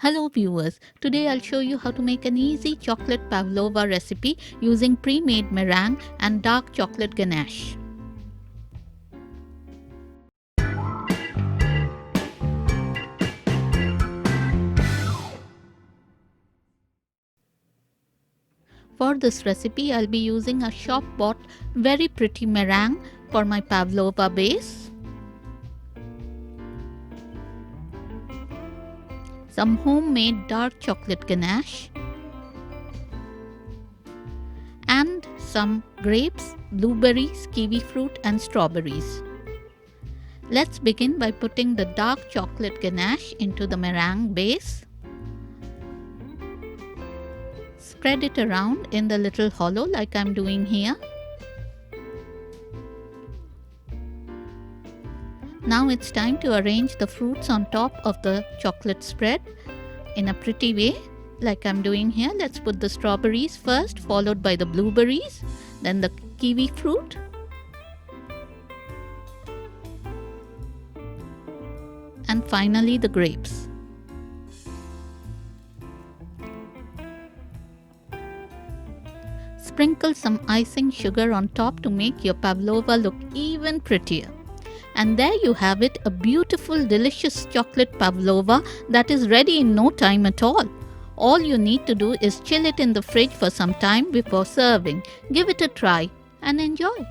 Hello viewers, today I'll show you how to make an easy chocolate pavlova recipe using pre-made meringue and dark chocolate ganache. For this recipe, I'll be using a shop-bought very pretty meringue for my pavlova base, some homemade dark chocolate ganache, and some grapes, blueberries, kiwi fruit and strawberries. Let's begin by putting the dark chocolate ganache into the meringue base. Spread it around in the little hollow like I'm doing here. Now it's time to arrange the fruits on top of the chocolate spread in a pretty way like I'm doing here. Let's put the strawberries first, followed by the blueberries, then the kiwi fruit, and finally the grapes. Sprinkle some icing sugar on top to make your pavlova look even prettier. And there you have it, a beautiful, delicious chocolate pavlova that is ready in no time at all. All you need to do is chill it in the fridge for some time before serving. Give it a try and enjoy.